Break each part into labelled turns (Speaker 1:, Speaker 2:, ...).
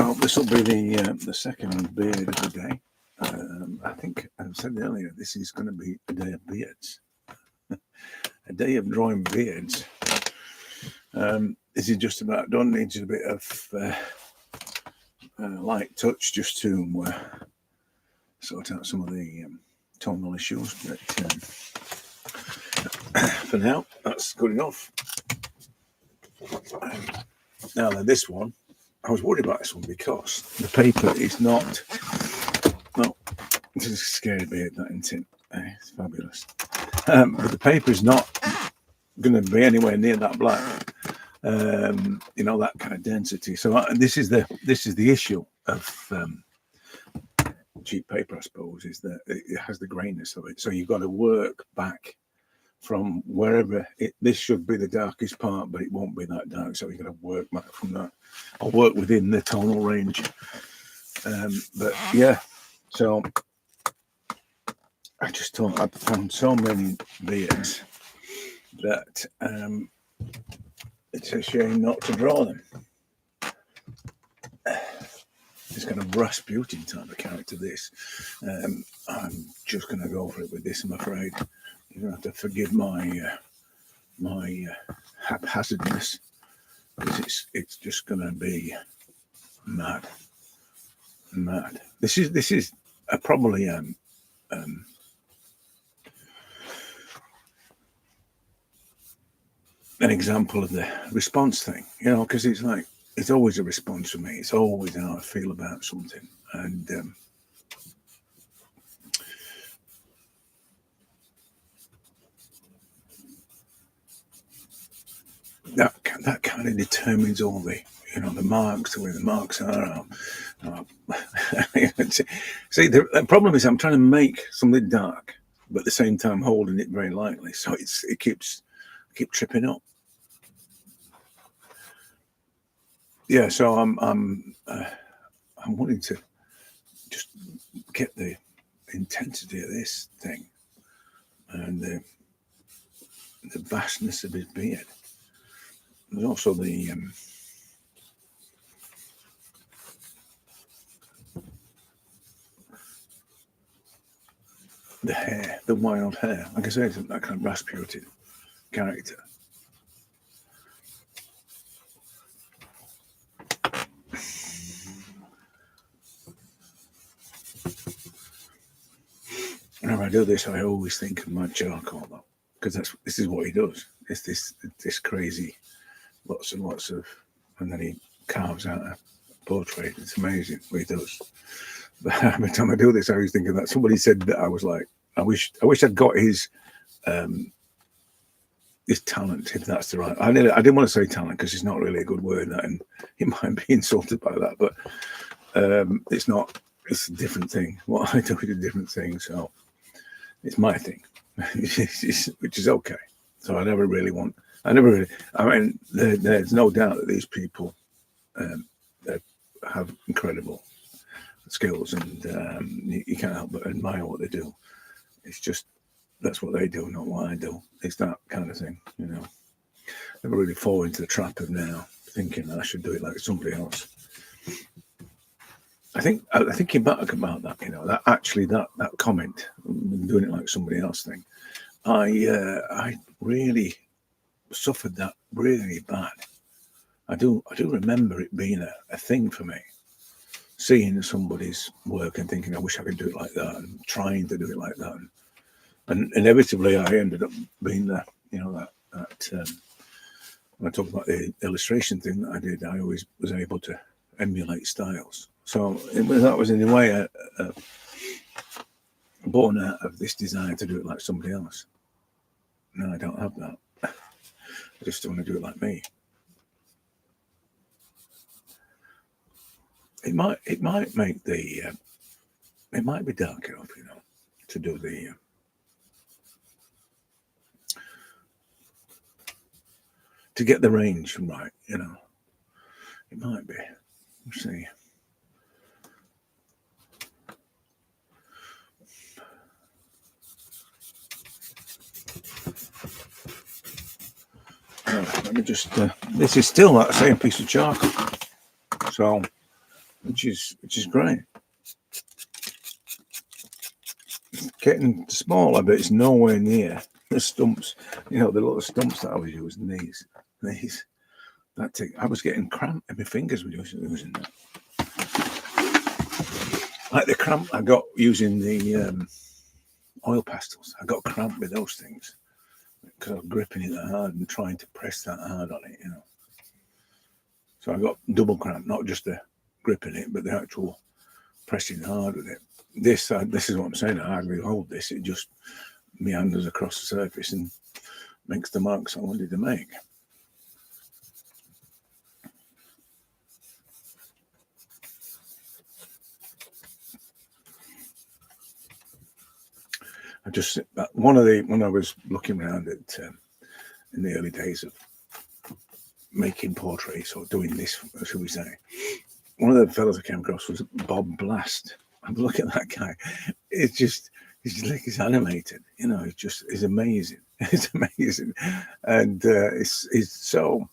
Speaker 1: Well, this will be the second beard of the day. I think I said earlier, this is going to be a day of beards. A day of drawing beards. This is just about done. Needs a bit of light touch just to sort out some of the tonal issues. But for now, that's good enough. Now then, this one, I was worried about this one because the paper is not. Well, this is a scary beard, that isn't it? It's fabulous. But the paper is not going to be anywhere near that black. You know, that kind of density. So this is the issue of cheap paper, I suppose, is that it has the grainness of it. So you've got to work back from wherever this should be the darkest part, but it won't be that dark. So you've got to work back from that, or work within the tonal range. But yeah, so I just thought I'd found so many beards that it's a shame not to draw them. This kind of Rasputin type of character, this. I'm just going to go for it with this, I'm afraid. You're going to have to forgive my my haphazardness, because it's just going to be mad. This is probably an example of the response thing, you know, because it's like it's always a response for me. It's always how I feel about something, and that kind of determines all the, you know, the marks, the way the marks are. See, the problem is I'm trying to make something dark, but at the same time holding it very lightly, so I keep tripping up. Yeah, so I'm wanting to just get the intensity of this thing and the vastness of his beard. There's also the hair, the wild hair. Like I say, it's that kind of Rasputin character. Whenever I do this, I always think of my charcoal, though, because this is what he does. It's this crazy, lots and lots of, and then he carves out a portrait. It's amazing what he does. But every time I do this, I always think of that. Somebody said that I was like, I wish I'd got his talent, if that's the right. I didn't want to say talent because it's not really a good word, that, and he might be insulted by that. But it's not. It's a different thing. What I do is a different thing. So it's my thing, which is okay. So I never really. I mean, there's no doubt that these people have incredible skills, and you can't help but admire what they do. It's just that's what they do, not what I do. It's that kind of thing, you know. Never really fall into the trap of now thinking that I should do it like somebody else. I think back about that, you know, that comment, doing it like somebody else thing. I really suffered that really bad. I do remember it being a thing for me, seeing somebody's work and thinking, I wish I could do it like that, and trying to do it like that, and inevitably I ended up being that, you know, that when I talk about the illustration thing that I did, I always was able to emulate styles. So that was in a way born out of this desire to do it like somebody else. No, I don't have that. I just want to do it like me. It might make the it might be dark enough, you know, to do the to get the range right, you know. It might be. Let's see. Let me just. This is still that same piece of charcoal. So which is great. Getting smaller, but it's nowhere near the stumps. You know, the little stumps that I was using. These. I was getting cramp in my fingers with using that. Like the cramp I got using the oil pastels. I got cramp with those things because I was gripping it that hard and trying to press that hard on it, you know. So I got double cramp, not just the gripping it, but the actual pressing hard with it. This is what I'm saying. I hardly hold this. It just meanders across the surface and makes the marks I wanted to make. When I was looking around at in the early days of making portraits or doing this, should we say, one of the fellows I came across was Bob Blast. And look at that guy. It's just like he's animated, you know. It's amazing. It's amazing, and it's so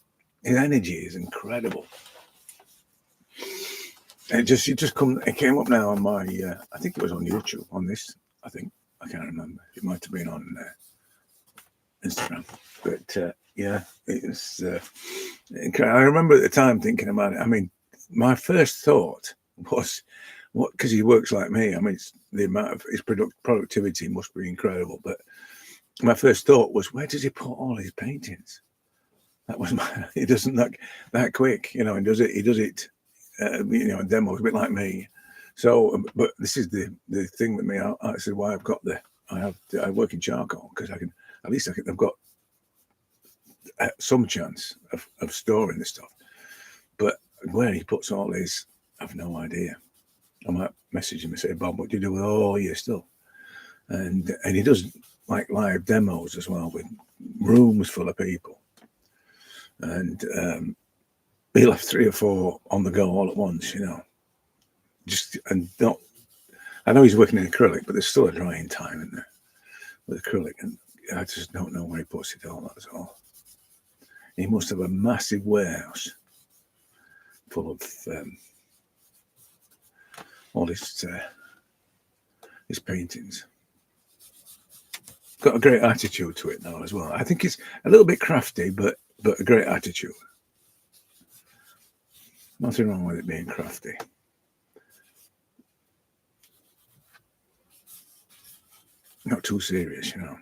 Speaker 1: his energy is incredible. It came up now on my I think it was on YouTube on this. I can't remember. It might have been on Instagram, but yeah, it's. I remember at the time thinking about it. I mean, my first thought was, what? Because he works like me. I mean, it's the amount of his productivity must be incredible. But my first thought was, where does he put all his paintings? That was my. He doesn't that quick, you know. And does it? He does it, you know, in demos, a bit like me. So, but this is the thing with me. I said why I work in charcoal because I've got some chance of storing this stuff. But where he puts all his, I've no idea. I might message him and say, Bob, what do you do with all your stuff? And he does like live demos as well with rooms full of people. And he'll have 3 or 4 on the go all at once, you know. I know he's working in acrylic, but there's still a drying time in there with acrylic, and I just don't know where he puts it all. That's all. He must have a massive warehouse full of all his paintings. Got a great attitude to it now as well. I think it's a little bit crafty, but a great attitude. Nothing wrong with it being crafty. Not too serious, you know.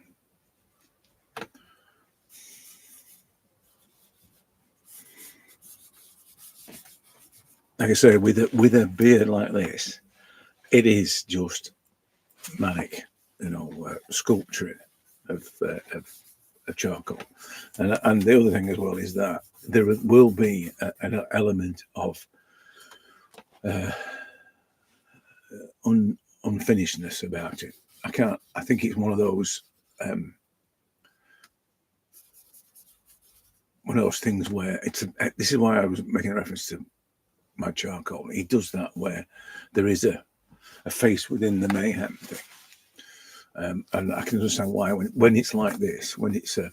Speaker 1: Like I say, with a beard like this, it is just manic, you know, sculpturing of charcoal. And the other thing as well is that there will be an element of unfinishedness about it. I think it's one of those things where this is why I was making a reference to my charcoal. He does that where there is a face within the mayhem thing. And I can understand why when it's like this, when it's a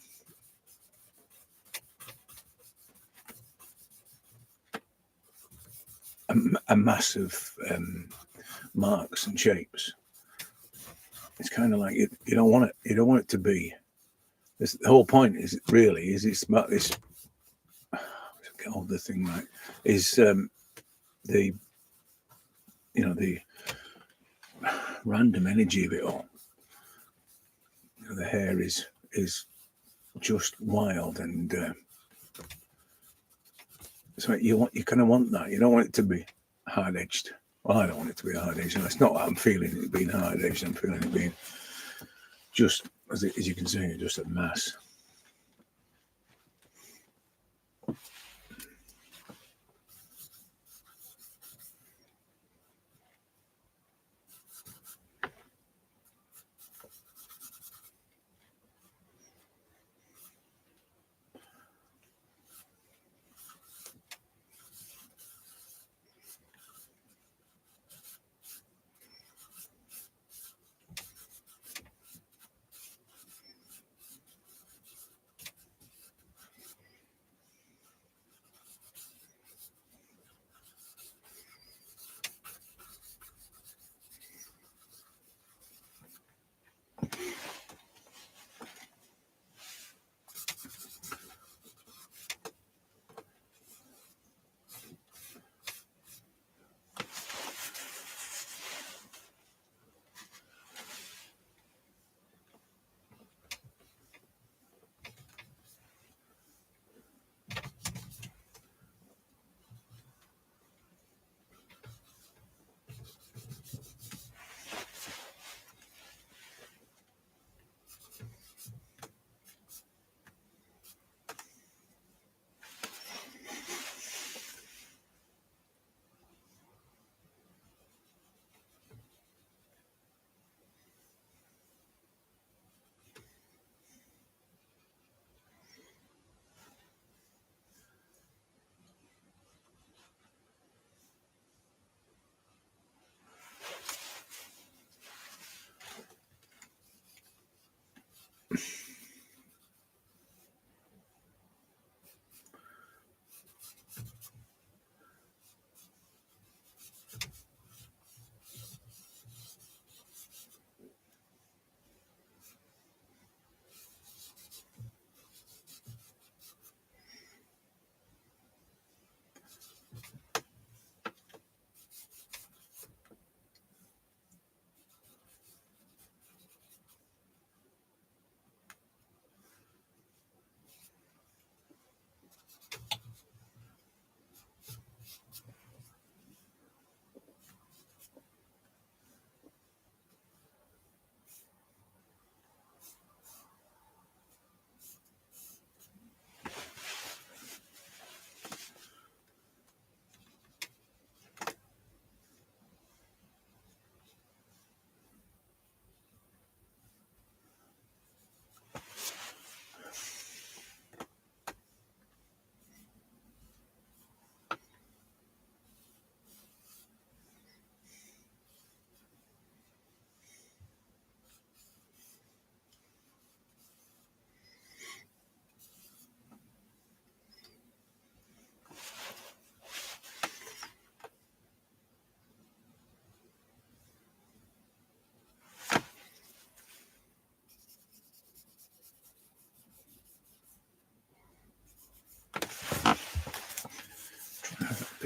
Speaker 1: massive marks and shapes, it's kind of like you don't want it to be. The whole point is it's about this. Get all the thing right is the random energy of it all. You know, the hair is just wild, and so you kind of want that. You don't want it to be hard edged. Well, I don't want it to be hard edged. It's not that I'm feeling it being hard edged. I'm feeling it being just as you can see, just a mass.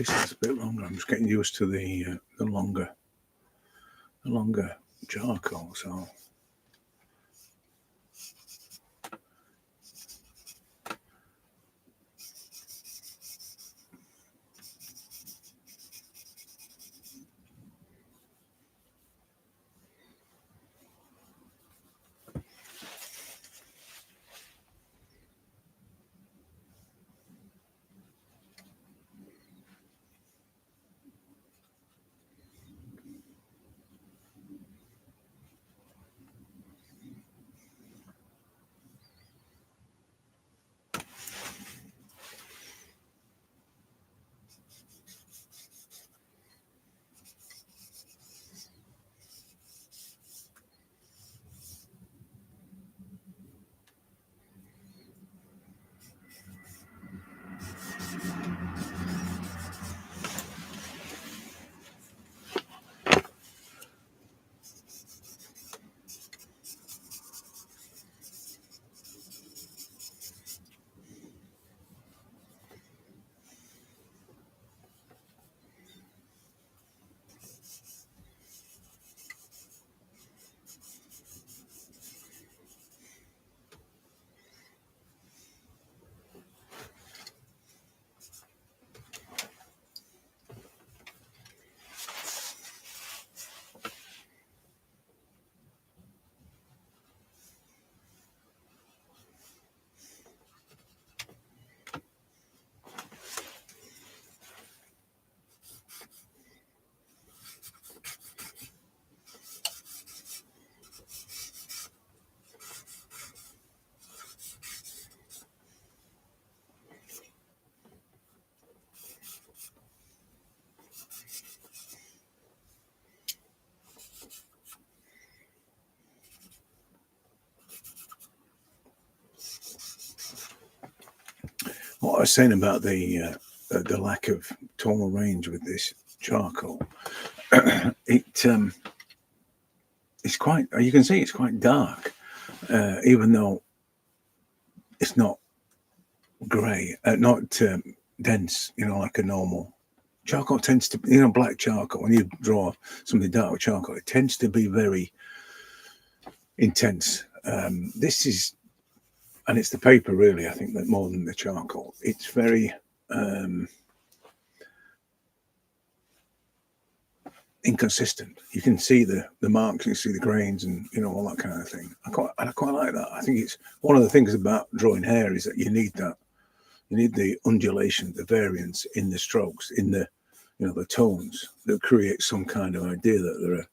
Speaker 1: this is a bit longer. I'm just getting used to the longer charcoal. So what I was saying about the lack of tonal range with this charcoal, it's quite. You can see it's quite dark, even though it's not grey, not dense. Like a normal charcoal tends to. Black charcoal. When you draw something dark with charcoal, it tends to be very intense. This is. And it's the paper, really, I think, that more than the charcoal. It's very inconsistent. You can see the marks, you can see the grains, and all that kind of thing. I quite like that. I think it's one of the things about drawing hair is that you need that. You need the undulation, the variance in the strokes, in the the tones that create some kind of idea that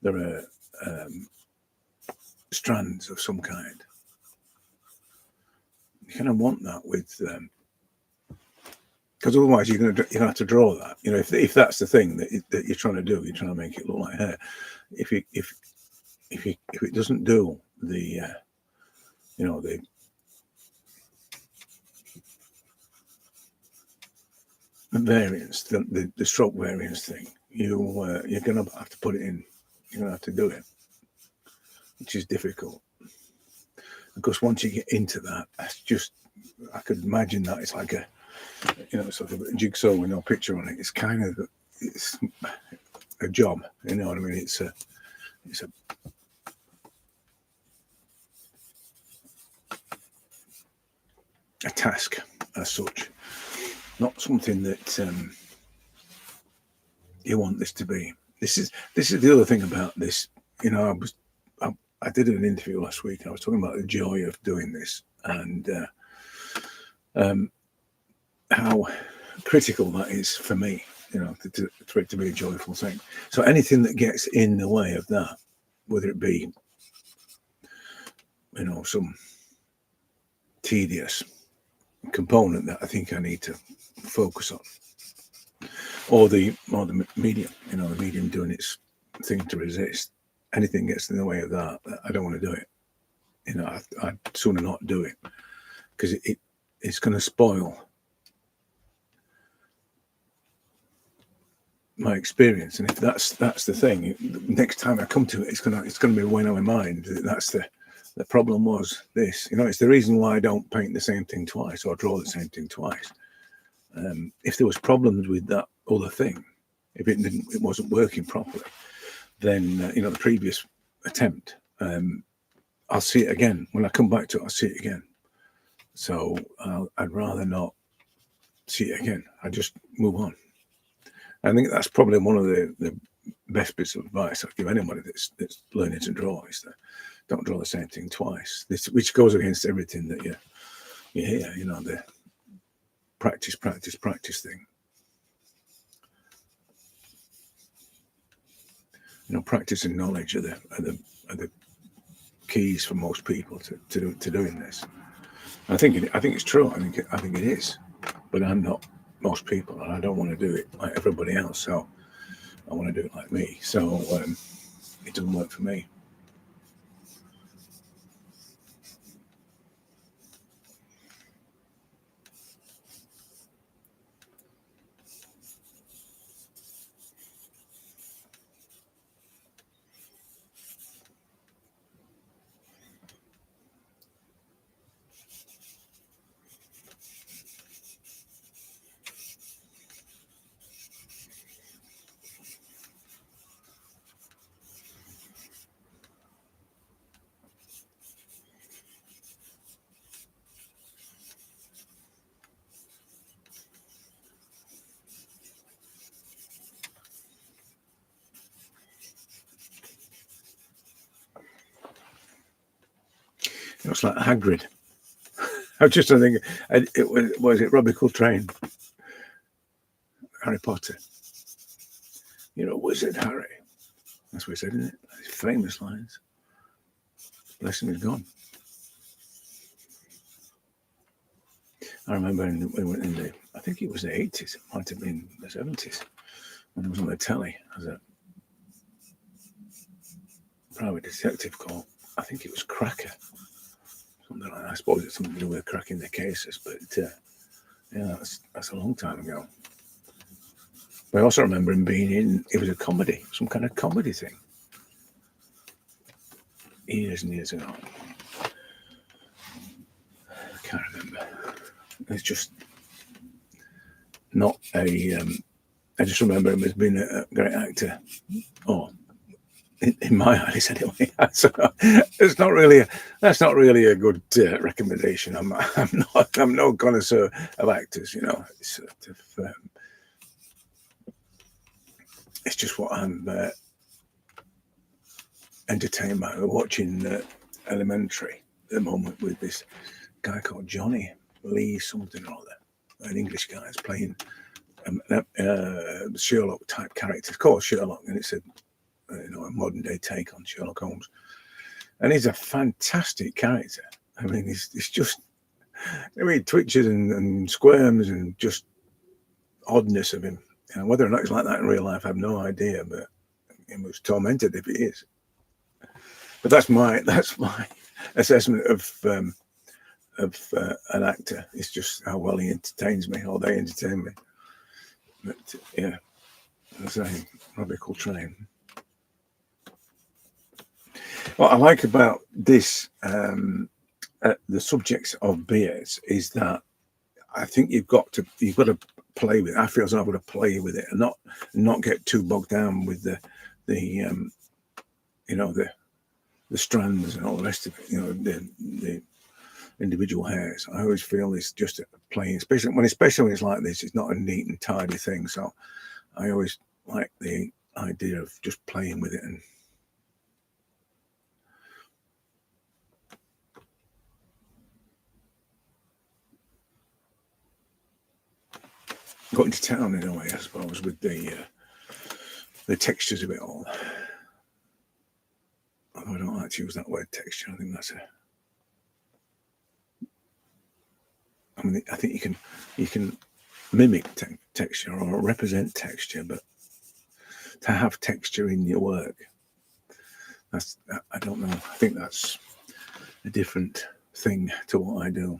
Speaker 1: there are strands of some kind. You kind of want that with, because otherwise you're gonna have to draw that. If that's the thing that you're trying to do, you're trying to make it look like hair. If it doesn't do the the variance, the stroke variance thing, you're gonna have to put it in. You're gonna have to do it, which is difficult. Because once you get into that, I could imagine that it's like sort of a jigsaw with no picture on it. It's kind of a job, you know what I mean? It's a task as such, not something that you want this to be. This is the other thing about this. I did an interview last week. I was talking about the joy of doing this and how critical that is for me, for it to be a joyful thing. So anything that gets in the way of that, whether it be, some tedious component that I think I need to focus on, or the medium, the medium doing its thing to resist. Anything gets in the way of that, I don't want to do it. I'd sooner not do it because it's going to spoil my experience. And if that's the thing, next time I come to it, it's gonna be weighing on my mind. That's the problem was this. It's the reason why I don't paint the same thing twice or draw the same thing twice. If there was problems with that other thing, if it wasn't working properly, then the previous attempt, I'll see it again. When I come back to it, I'll see it again. So I'd rather not see it again. I just move on. I think that's probably one of the best bits of advice I'd give anybody that's learning to draw, is that don't draw the same thing twice. Which goes against everything that you hear, the practice thing. Practice and knowledge are the keys for most people to doing this. I think it's true. I think it is, but I'm not most people, and I don't want to do it like everybody else. So I want to do it like me. So it doesn't work for me. It's like Hagrid. I was just thinking, was it Robbie Coltrane, Harry Potter? Wizard Harry. That's what he said, isn't it? His famous lines. Bless him, he's gone. I remember I think it was the 80s, it might have been the 70s, when it was on the telly as a private detective called, I think it was Cracker. Something like that. I suppose it's something to do with cracking the cases, but that's a long time ago. But I also remember him being it was a comedy, some kind of comedy thing. Years and years ago. I can't remember. It's just not a. I just remember him as being a great actor. Oh, in my eyes, anyway. So that's not really a good recommendation. I'm no connoisseur of actors. It's sort of, it's just what I'm entertained by. We're watching Elementary at the moment with this guy called Johnny Lee something or other, an English guy is playing Sherlock type character. It's called Sherlock, and it's a modern day take on Sherlock Holmes, and he's a fantastic character. I mean, it's just, he twitches and squirms and just oddness of him. And whether or not he's like that in real life, I have no idea, but he was tormented if he is. But that's my assessment of an actor. It's just how well he entertains me, or they entertain me. But yeah, as I say, Robbie Coltrane. What I like about this, the subjects of beards, is that I think you've got to play with it. I feel as though I've got to play with it and not get too bogged down with the strands and all the rest of it. The individual hairs. I always feel it's just playing, especially when it's like this. It's not a neat and tidy thing. So I always like the idea of just playing with it and. Got into town in a way, I suppose, with the textures of it all. Although I don't like to use that word texture. I think that's I think you can mimic texture or represent texture, but to have texture in your work, I don't know. I think that's a different thing to what I do.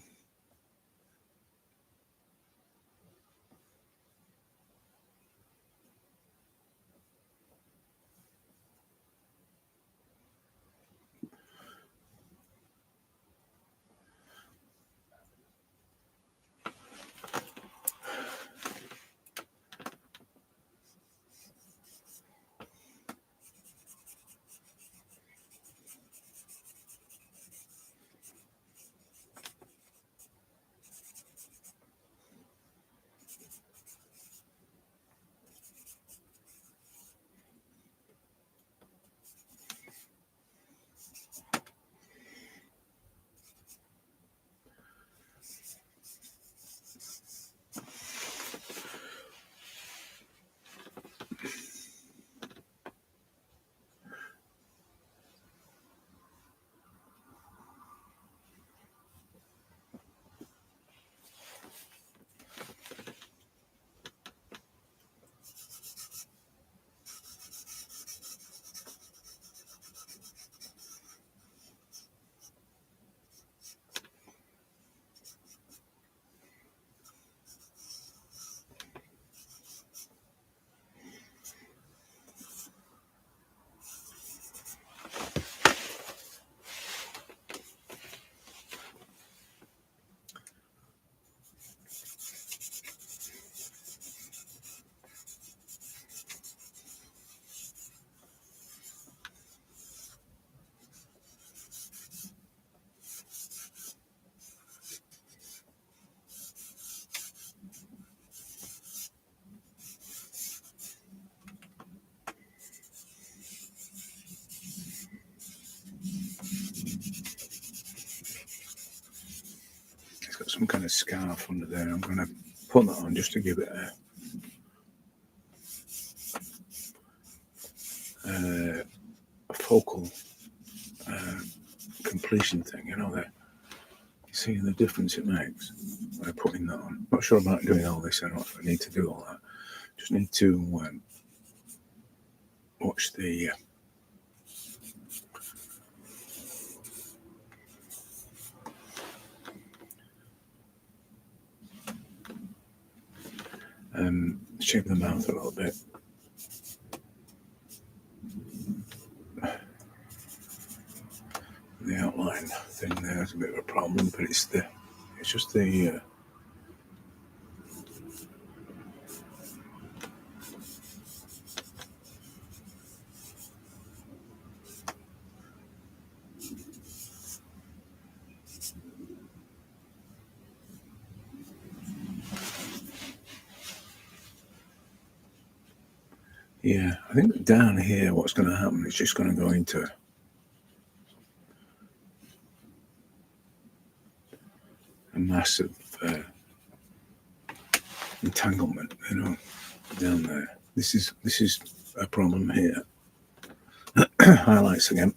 Speaker 1: got some kind of scarf under there. I'm going to put that on just to give it a focal completion thing, you know, that seeing the difference it makes by putting that on. Not sure about doing all this. I don't know if I need to do all that. Just need to watch the shape of the mouth a little bit. The outline thing there is a bit of a problem, but it's just the yeah, I think down here what's going to happen is just going to go into a massive entanglement, you know, down there. This is a problem here. Highlights again.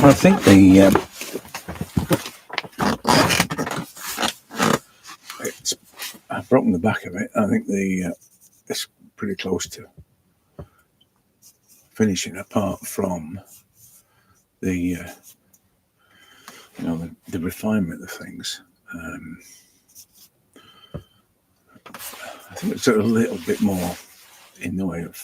Speaker 1: I think I've broken the back of it. I think it's pretty close to finishing, apart from the the refinement of things. I think it's a little bit more in the way of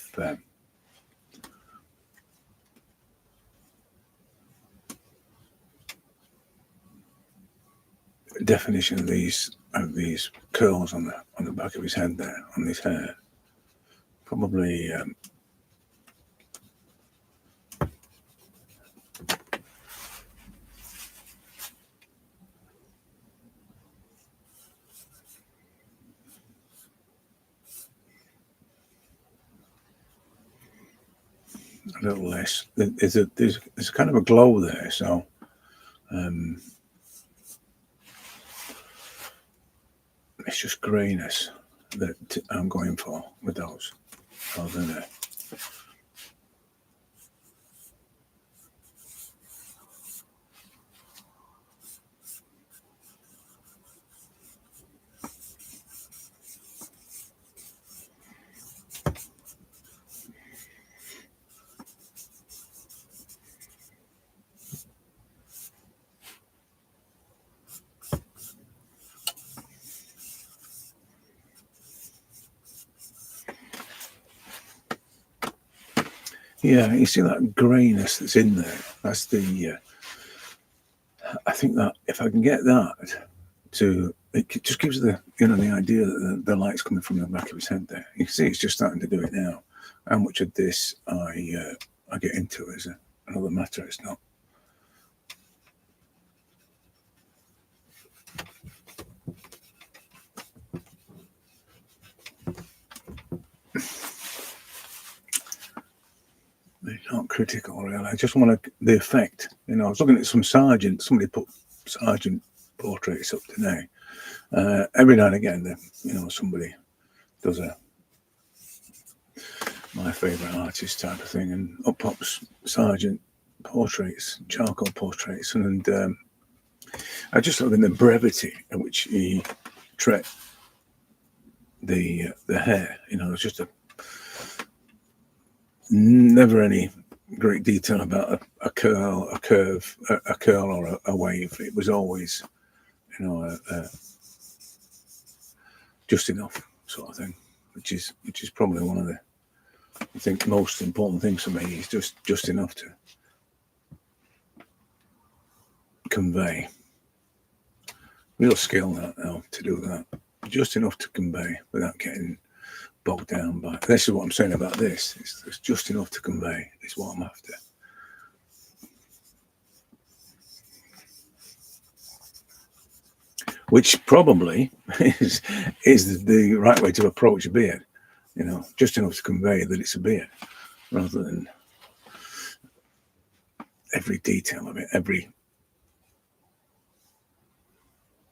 Speaker 1: definition of these curls on the back of his head there, on his hair. Probably a little less. There's kind of a glow there, so it's just greyness that I'm going for with those, rather than yeah, you see that greyness that's in there. That's the. I think that if I can get that to, it just gives the the idea that the light's coming from the back of his head there. You can see it's just starting to do it now. How much of this I get into is another matter. It's not. It's not critical, really. I just want the effect. I was looking at some sergeant. Somebody put sergeant portraits up today. Every now and again, somebody does my favourite artist type of thing, and up pops sergeant portraits, charcoal portraits, and I just love in the brevity at which he tread the hair. It's just never any great detail about a curl, a curve, a curl, or a wave. It was always, just enough sort of thing, which is probably one of the, I think, most important things for me. Is just enough to convey. Real skill that now to do that. Just enough to convey without getting bogged down by. This is what I'm saying about this. It's just enough to convey is what I'm after. Which probably is the right way to approach a beard. Just enough to convey that it's a beard, rather than every detail of it, every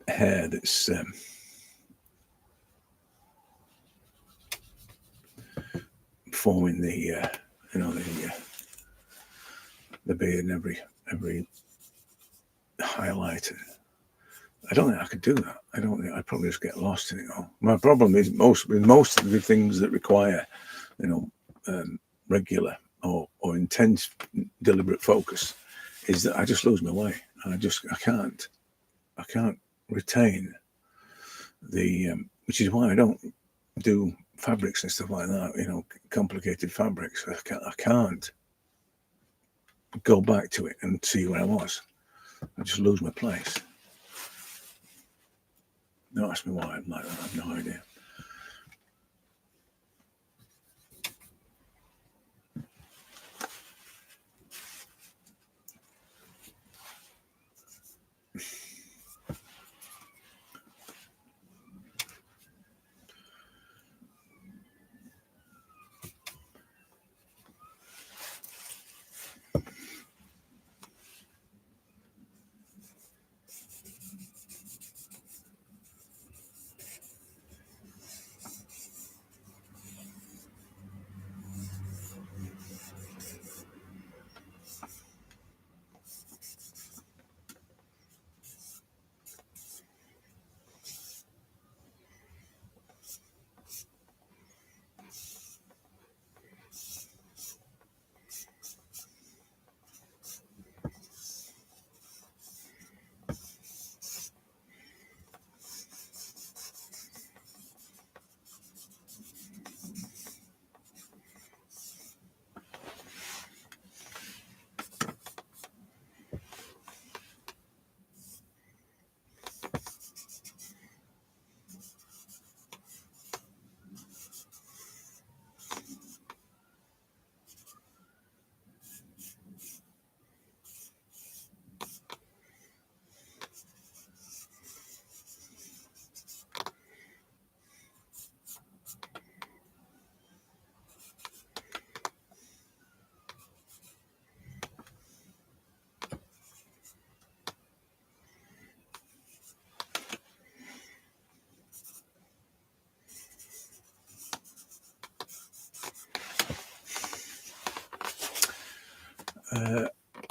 Speaker 1: hair that's forming the beard, and every highlight. I don't think I could do that. I don't think I'd probably just get lost in it all. My problem is most of the things that require, regular or intense, deliberate focus, is that I just lose my way. I can't retain the, which is why I don't do fabrics and stuff like that. Complicated fabrics. I can't go back to it and see where I was. I just lose my place. Don't ask me why I'm like that. I have no idea.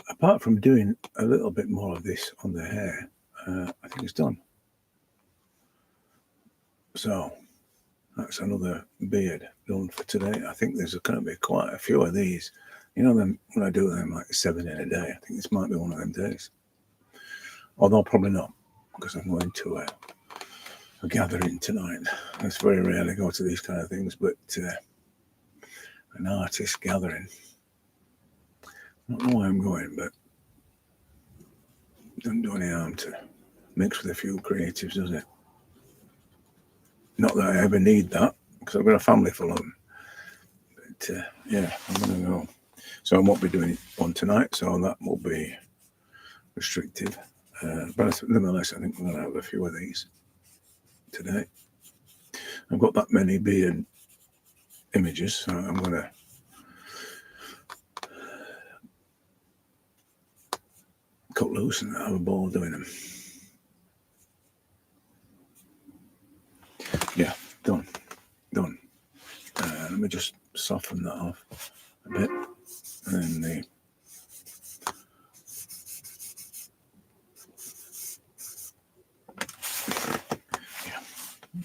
Speaker 1: apart from doing a little bit more of this on the hair, I think it's done. So that's another beard done for today. I think there's going to be quite a few of these. You know, them when I do them like 7 in a day. I think this might be one of them days. Although probably not, because I'm going to a gathering tonight. It's very rare I go to these kind of things, but an artist gathering. I don't know why I'm going, but it doesn't do any harm to mix with a few creatives, does it? Not that I ever need that, because I've got a family full of them. But yeah, I'm going to go. So I won't be doing one tonight, so that will be restrictive. But nonetheless, I think we're going to have a few of these today. I've got that many beard images, so I'm going to cut loose and have a ball doing them. Yeah, done. Let me just soften that off a bit, and then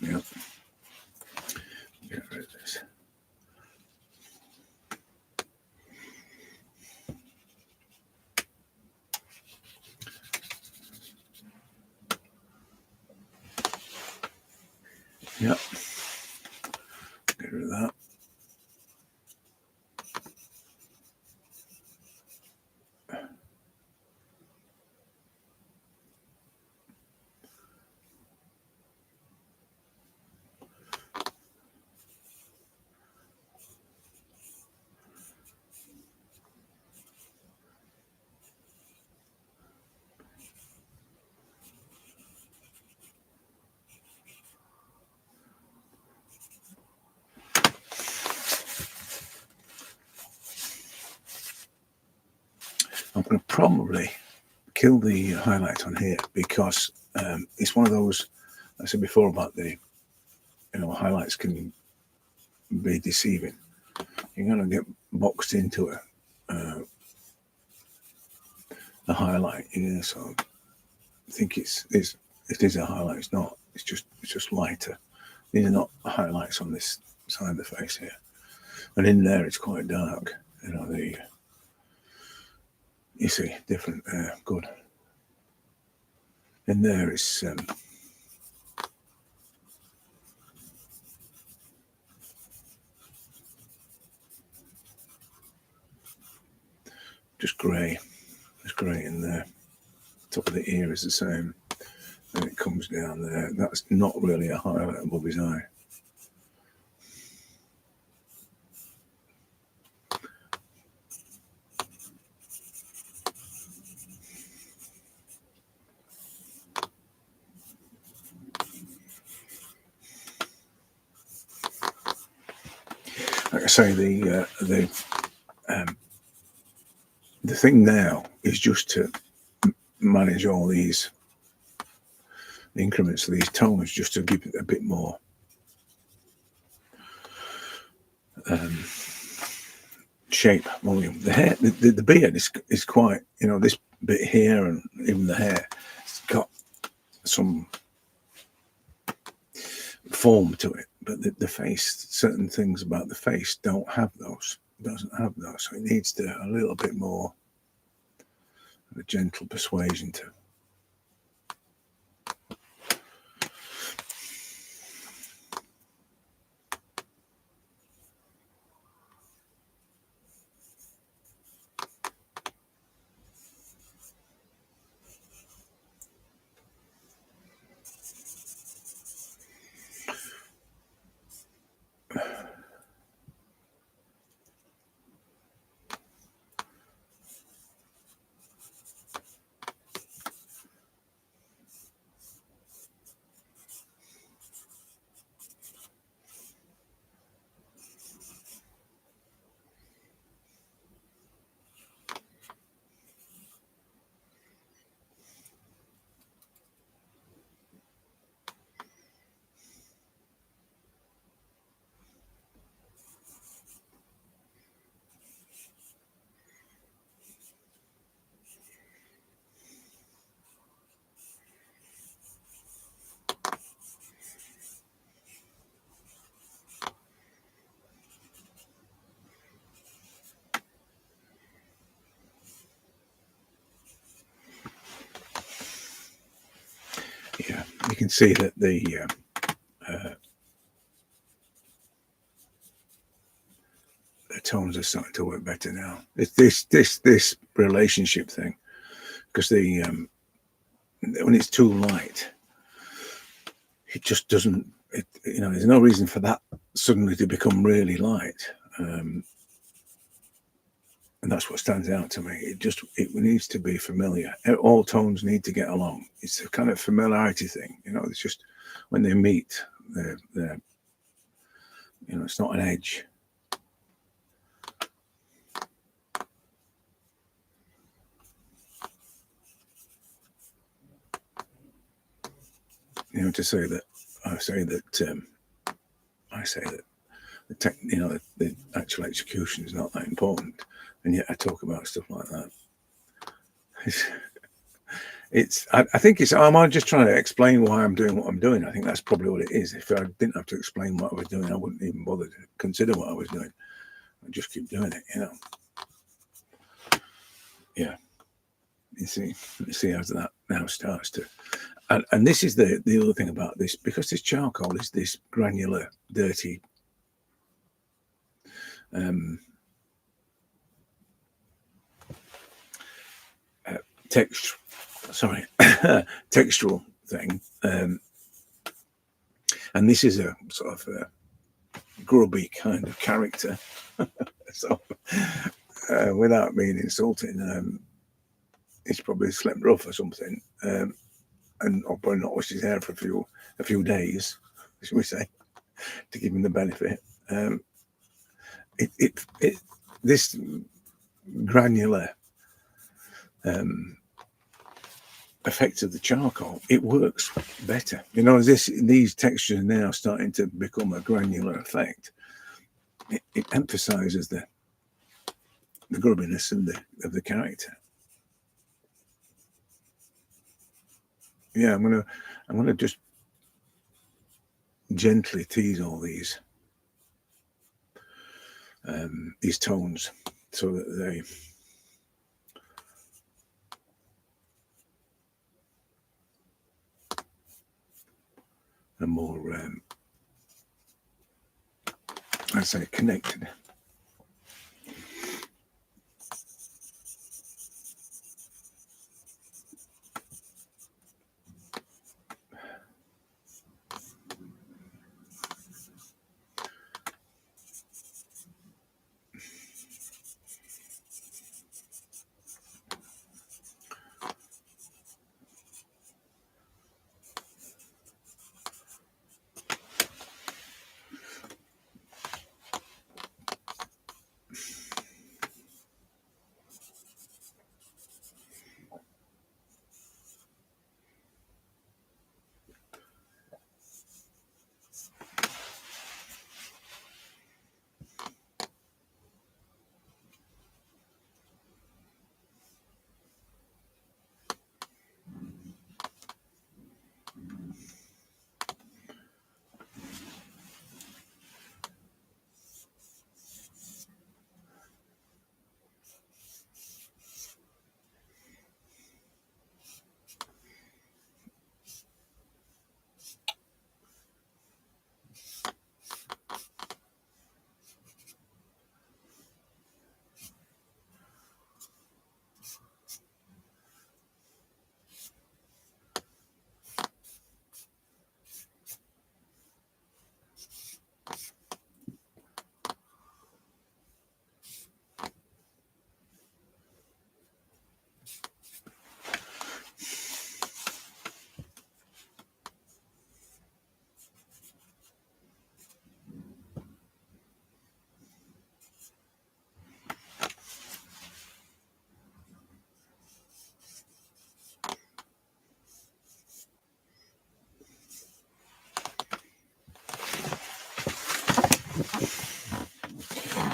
Speaker 1: yeah, get rid of this. Yep, get rid of that. I'm going to probably kill the highlight on here because it's one of those. I said before about the, highlights can be deceiving. You're going to get boxed into a highlight, so I think it is a highlight. It's not. It's just lighter. These are not highlights on this side of the face here, and in there it's quite dark. You see different. Good. In there it's just grey. It's grey in there. Top of the ear is the same. And it comes down there. That's not really a highlight above his eye. Like I say, the thing now is just to manage all these increments of these tones, just to give it a bit more shape, volume. The hair, the beard is quite, this bit here and even the hair, it's got some form to it, but the face, certain things about the face doesn't have those, so it needs a little bit more of a gentle persuasion to. Yeah, you can see that the tones are starting to work better now. It's this relationship thing, because the when it's too light, it just doesn't. There's no reason for that suddenly to become really light, and that's what stands out to me. It needs to be familiar. All tones need to get along. It's a kind of familiarity thing. It's just when they meet, they're it's not an edge. To say that I say that the actual execution is not that important, and yet I talk about stuff like that. I think I'm just trying to explain why I'm doing what I'm doing. I think that's probably what it is. If I didn't have to explain what I was doing, I wouldn't even bother to consider what I was doing. I'd just keep doing it, Yeah. You see how that now starts to, and this is the other thing about this, because this charcoal is this granular, dirty, textural thing, and this is a sort of a grubby kind of character. So, without being insulting, he's probably slept rough or something, and I'll probably not wash his hair for a few days, shall we say, to give him the benefit. This granular effect of the charcoal, it works better. These textures are now starting to become a granular effect. It emphasizes the grubbiness of the character. Yeah, I'm gonna just gently tease all these tones so that they are more, I'd say, connected.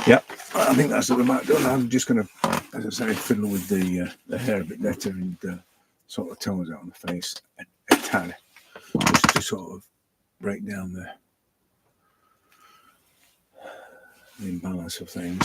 Speaker 1: Yeah, I think that's what I'm about done. I'm just going to, as I say, fiddle with the hair a bit better and sort of tones out on the face a tad, just to sort of break down the imbalance of things.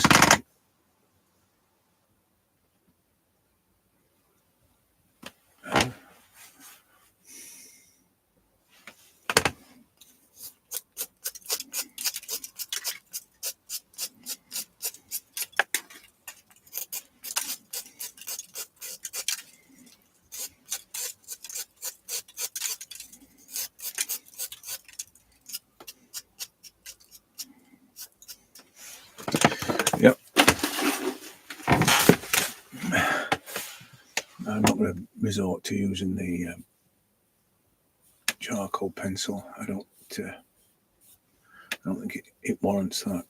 Speaker 1: I'm not going to resort to using the charcoal pencil. I don't think it warrants that.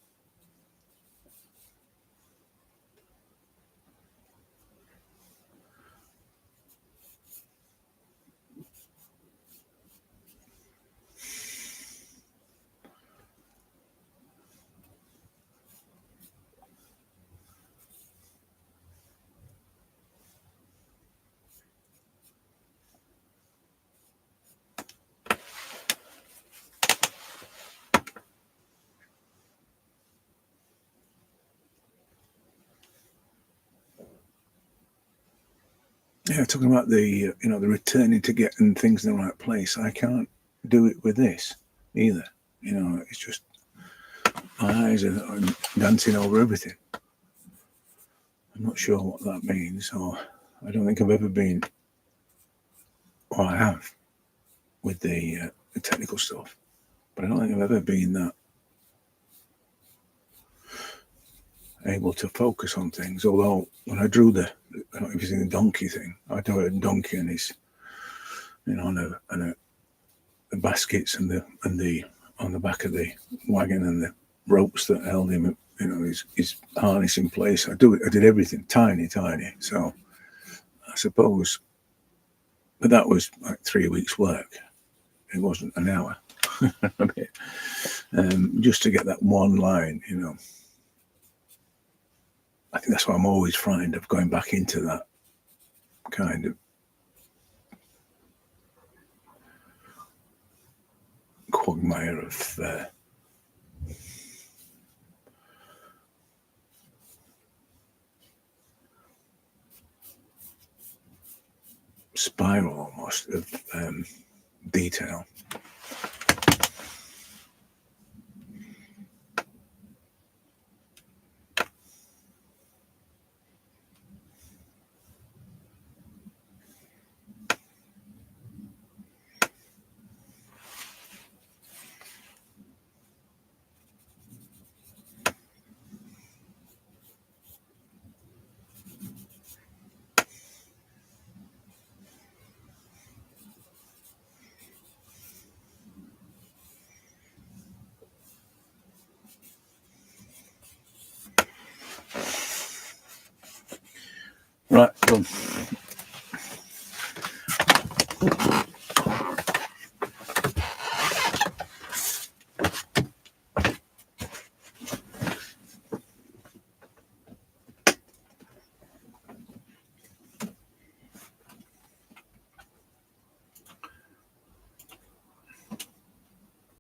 Speaker 1: Yeah, talking about the the returning to getting things in the right place. I can't do it with this either. It's just my eyes are dancing over everything. I'm not sure what that means, or I don't think I've ever been, or I have, with the technical stuff, but I don't think I've ever been that able to focus on things. Although when I drew I don't know if you've seen the donkey thing, I drew a donkey and his, and the baskets and the on the back of the wagon and the ropes that held him, his harness in place. I did everything tiny. So I suppose, but that was like 3 weeks' work. It wasn't an hour. Just to get that one line, I think that's why I'm always frightened of going back into that kind of quagmire of spiral almost of detail. Right, done.